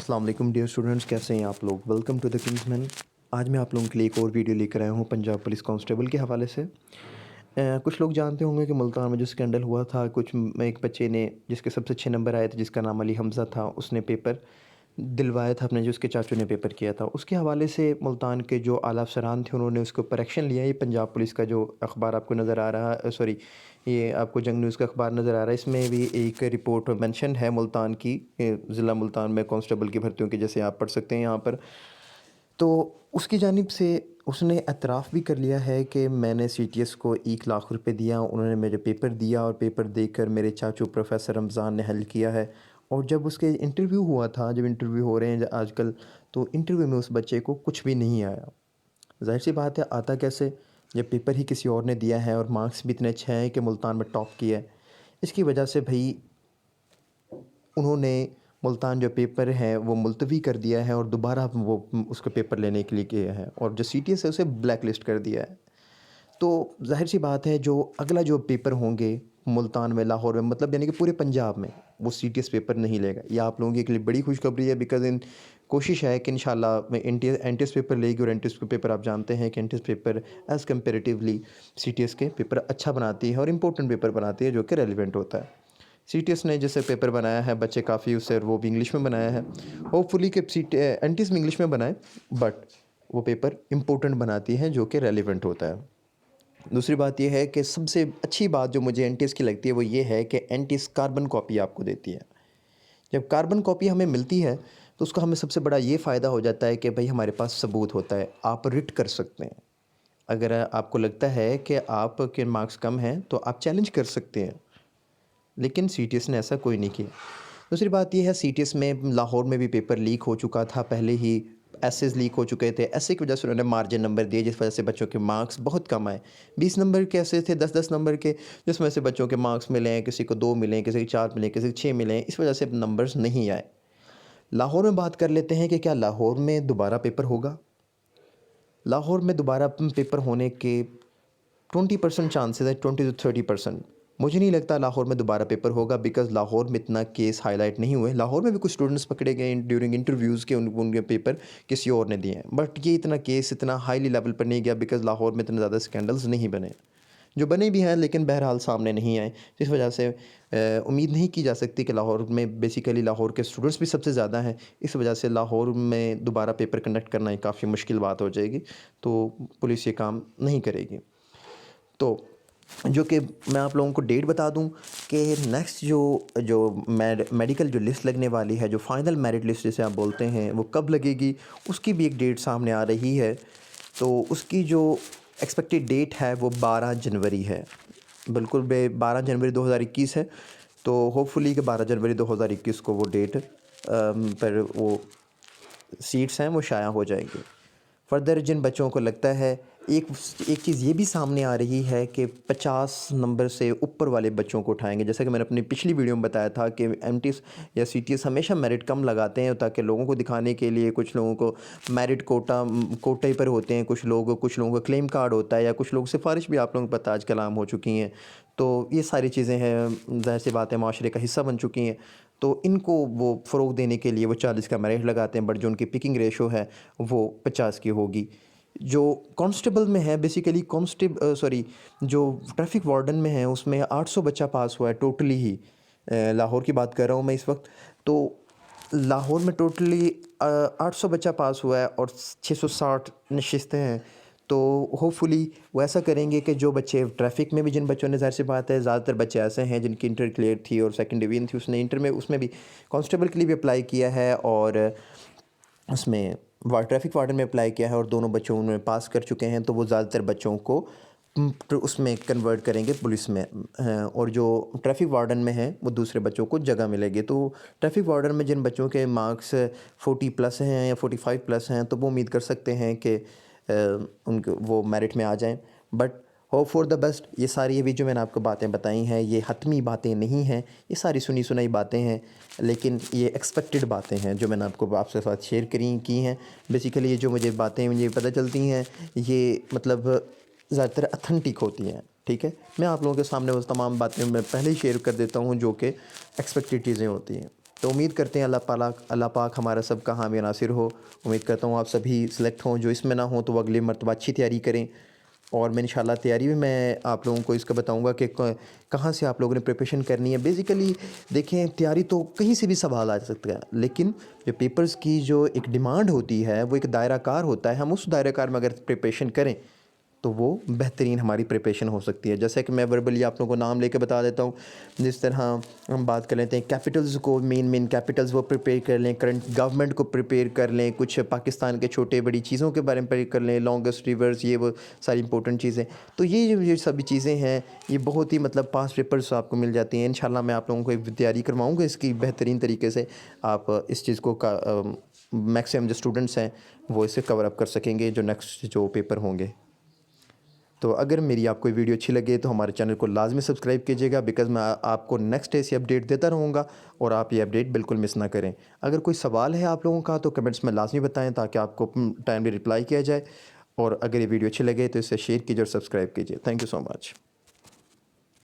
अस्सलाम वालेकुम dear students, कैसे हैं आप लोग। Welcome to the Kingsman. आज मैं आप लोगों के लिए एक और वीडियो लेकर आया हूँ पंजाब पुलिस कांस्टेबल के हवाले से। कुछ लोग जानते होंगे कि मुल्तान में जो स्कैंडल हुआ था, एक बच्चे ने जिसके सबसे अच्छे नंबर आए थे, जिसका नाम अली हमज़ा था, उसने पेपर दिलवाया था अपने, जो उसके चाचू ने पेपर किया था। उसके हवाले से मुल्तान के जो आला अफसरान थे उन्होंने उसके ऊपर एक्शन लिया। ये पंजाब पुलिस का जो अखबार आपको नज़र आ रहा है, सॉरी, ये आपको जंग न्यूज़ का अखबार नज़र आ रहा है, इसमें भी एक रिपोर्ट मेंशन है मुल्तान की, ज़िला मुल्तान में कांस्टेबल की भर्तियों की, जैसे आप पढ़ सकते हैं यहाँ पर। तो उसकी जानिब से उसने एतराफ़ भी कर लिया है कि मैंने सीटीएस को 1 लाख रुपए दिया, उन्होंने मेरे पेपर दिया और पेपर देकर मेरे चाचू प्रोफ़ेसर रमज़ान ने हल किया है। और जब उसके इंटरव्यू हुआ था, जब इंटरव्यू हो रहे हैं आजकल, तो इंटरव्यू में उस बच्चे को कुछ भी नहीं आया। ज़ाहिर-सी बात है, आता कैसे, जब पेपर ही किसी और ने दिया है और मार्क्स भी इतने अच्छे हैं कि मुल्तान में टॉप किया है। इसकी वजह से भई उन्होंने मुल्तान जो पेपर है वो मुलतवी कर दिया है और दोबारा वो उसका पेपर लेने के लिए किया है, और जो सीटीएस है उसे ब्लैक लिस्ट कर दिया है। तो ज़ाहिर-सी बात है, जो अगला जो पेपर होंगे मुल्तान में, लाहौर में, मतलब यानी कि पूरे पंजाब में, वो सीटीएस पेपर नहीं लेगा। ये आप लोगों के लिए बड़ी खुशखबरी है, बिकॉज़ इन कोशिश है कि इंशाल्लाह मैं एनटीएस पेपर लेगी, और एनटीएस पेपर आप जानते हैं कि NTS paper as comparatively CTS के पेपर अच्छा बनाती है और इम्पोर्टेंट पेपर बनाती है, जो कि रेलेवेंट होता है। सीटीएस ने जैसे पेपर बनाया है, बच्चे काफ़ी उससे, वो भी इंग्लिश में बनाया है। होपफुली कि एनटीएस में इंग्लिश में बनाए, बट वो पेपर इम्पोर्टेंट बनाती है, जो कि रेलेवेंट होता है। दूसरी बात ये है कि सबसे अच्छी बात जो मुझे एनटीएस की लगती है वो ये है कि एनटीएस कार्बन कॉपी आपको देती है। जब कार्बन कॉपी हमें मिलती है, तो उसका हमें सबसे बड़ा ये फ़ायदा हो जाता है कि भाई हमारे पास सबूत होता है, आप रिट कर सकते हैं। अगर आपको लगता है कि आपके मार्क्स कम हैं, तो आप चैलेंज कर सकते हैं, लेकिन सीटीएस ने ऐसा कोई नहीं किया। दूसरी बात ये है, सीटीएस में लाहौर में भी पेपर लीक हो चुका था पहले ही, एसेस लीक हो चुके थे। ऐसे की वजह से उन्होंने मार्जिन नंबर दिए, जिस वजह से बच्चों के मार्क्स बहुत कम आए। 20 नंबर के ऐसे थे, 10-10 नंबर के, जिसमें से बच्चों के मार्क्स मिले हैं, किसी को 2 मिले, किसी को 4 मिले, किसी को 6 मिले, इस वजह से नंबर्स नहीं आए। लाहौर में बात कर लेते हैं कि क्या लाहौर में दोबारा पेपर होगा? लाहौर में दोबारा पेपर होने के 20% चांसेस है, 20 टू 30%। मुझे नहीं लगता लाहौर में दोबारा पेपर होगा, बिकॉज़ लाहौर में इतना केस हाईलाइट नहीं हुए। लाहौर में भी कुछ स्टूडेंट्स पकड़े गए ड्यूरिंग इंटरव्यूज़ के, उनके पेपर किसी और ने दिए हैं, बट ये इतना केस इतना हाईली लेवल पर नहीं गया, बिकॉज़ लाहौर में इतने ज़्यादा स्कैंडल्स नहीं बने। जो बने भी हैं, लेकिन बहरहाल सामने नहीं आए, जिस वजह से उम्मीद नहीं की जा सकती कि लाहौर में, बेसिकली लाहौर के स्टूडेंट्स भी सबसे ज़्यादा हैं, इस वजह से लाहौर में दोबारा पेपर कंडक्ट करना एक काफ़ी मुश्किल बात हो जाएगी, तो पुलिस ये काम नहीं करेगी। तो जो कि मैं आप लोगों को डेट बता दूं कि नेक्स्ट जो जो मेडिकल जो लिस्ट लगने वाली है, जो फाइनल मेरिट लिस्ट जिसे आप बोलते हैं, वो कब लगेगी, उसकी भी एक डेट सामने आ रही है। तो उसकी जो एक्सपेक्टेड डेट है वो 12 जनवरी है। बिल्कुल बे 12 जनवरी 2021 है। तो होपफुली कि 12 जनवरी 2021 को वो डेट पर वो सीट्स हैं वो शाया हो जाएंगी। फ़र्दर जिन बच्चों को लगता है, एक एक चीज़ ये भी सामने आ रही है कि 50 नंबर से ऊपर वाले बच्चों को उठाएँगे। जैसा कि मैंने अपनी पिछली वीडियो में बताया था कि एमटीएस या सीटीएस हमेशा मेरिट कम लगाते हैं, ताकि लोगों को दिखाने के लिए, कुछ लोगों को मेरिट कोटे पर होते हैं, कुछ लोगों का क्लेम कार्ड होता है, या कुछ लोग सिफ़ारिश भी आप लोगों को पता है आजकल आम हो चुकी हैं। तो ये सारी चीज़ें हैं, ज़ाहिर-सी बात है, माशरे का हिस्सा बन चुकी हैं। तो इनको वो फ़रोग़ देने के लिए वो 40 का मेरिट लगाते हैं, बट जो उनकी पिकिंग रेशो है वो 50 की होगी। जो कांस्टेबल में है, बेसिकली जो ट्रैफिक वार्डन में है, उसमें 800 बच्चा पास हुआ है टोटली ही। लाहौर की बात कर रहा हूँ मैं इस वक्त। तो लाहौर में टोटली 800 बच्चा पास हुआ है और 660 नशिस्तें हैं। तो होपफुली वो ऐसा करेंगे कि जो बच्चे ट्रैफिक में भी, जिन बच्चों ने, ज़ाहिर सी बात है, ज़्यादातर बच्चे ऐसे हैं जिनकी इंटर क्लियर थी और सेकंड डिवीज़न थी, उसने इंटर में उसमें भी कांस्टेबल के लिए भी अप्लाई किया है, और उसमें ट्रैफिक वार्डन में अप्लाई किया है, और दोनों बच्चों उन्होंने पास कर चुके हैं। तो वो ज़्यादातर बच्चों को तो उसमें कन्वर्ट करेंगे पुलिस में, और जो ट्रैफिक वार्डन में है वो दूसरे बच्चों को जगह मिलेगी। तो ट्रैफिक वार्डन में जिन बच्चों के मार्क्स 40 प्लस हैं या 45 प्लस हैं, तो वो उम्मीद कर सकते हैं कि उनके वो मेरिट में आ जाएं। But hope for the best. ये सारी अभी जो मैंने आपको बातें बताई हैं, ये हतमी बातें नहीं हैं, ये सारी सुनी सुनाई बातें हैं, लेकिन ये एक्सपेक्टेड बातें हैं जो मैंने आपको आपके साथ शेयर की हैं। बेसिकली ये जो मुझे बातें मुझे पता चलती हैं, ये मतलब ज़्यादातर अथेंटिक होती हैं। ठीक है, मैं आप लोगों के सामने वो तमाम बातें मैं पहले ही शेयर कर देता हूँ, जो कि एक्सपेक्टेड चीज़ें होती हैं। तो उम्मीद करते हैं अल्लाह पाक हमारा सबका हामी नासिर हो। उम्मीद करता हूँ आप सभी सिलेक्ट हों, जो इसमें ना हो तो वो अगली मरतबा अच्छी तैयारी करें। और मैं इंशाल्लाह तैयारी में मैं आप लोगों को इसका बताऊंगा कि कहाँ से आप लोगों ने प्रिपरेशन करनी है। बेसिकली देखें, तैयारी तो कहीं से भी सवाल आ सकता है, लेकिन जो पेपर्स की जो एक डिमांड होती है वो एक दायरा कार होता है। हम उस दायरा कार में अगर प्रिपरेशन करें तो वो बेहतरीन हमारी प्रिपरेशन हो सकती है। जैसे कि मैं वर्बली आप लोगों को नाम लेके बता देता हूँ। जिस तरह हम बात कर लेते हैं कैपिटल्स को, मेन कैपिटल्स वो प्रिपेयर कर लें, करंट गवर्नमेंट को प्रिपेयर कर लें, कुछ पाकिस्तान के छोटे बड़ी चीज़ों के बारे में प्रिपेयर कर लें, लॉन्गेस्ट रिवर्स, ये वो सारी इंपॉर्टेंट चीज़ें। तो ये सभी चीज़ें हैं, ये बहुत ही मतलब पास पेपर्स आपको मिल जाती हैं। इंशाल्लाह मैं आप लोगों को एक तैयारी करवाऊँगा इसकी बेहतरीन तरीके से। आप इस चीज़ को मैक्सिमम जो स्टूडेंट्स हैं वो इसे कवर अप कर सकेंगे जो नेक्स्ट जो पेपर होंगे। तो अगर मेरी आपको ये वीडियो अच्छी लगे तो हमारे चैनल को लाजमी सब्सक्राइब कीजिएगा, बिकॉज़ मैं आपको नेक्स्ट ऐसी अपडेट देता रहूँगा और आप ये अपडेट बिल्कुल मिस ना करें। अगर कोई सवाल है आप लोगों का तो कमेंट्स में लाजमी बताएं ताकि आपको टाइमली रिप्लाई किया जाए। और अगर ये वीडियो अच्छी लगे तो इसे शेयर कीजिए और सब्सक्राइब कीजिए। Thank you so much.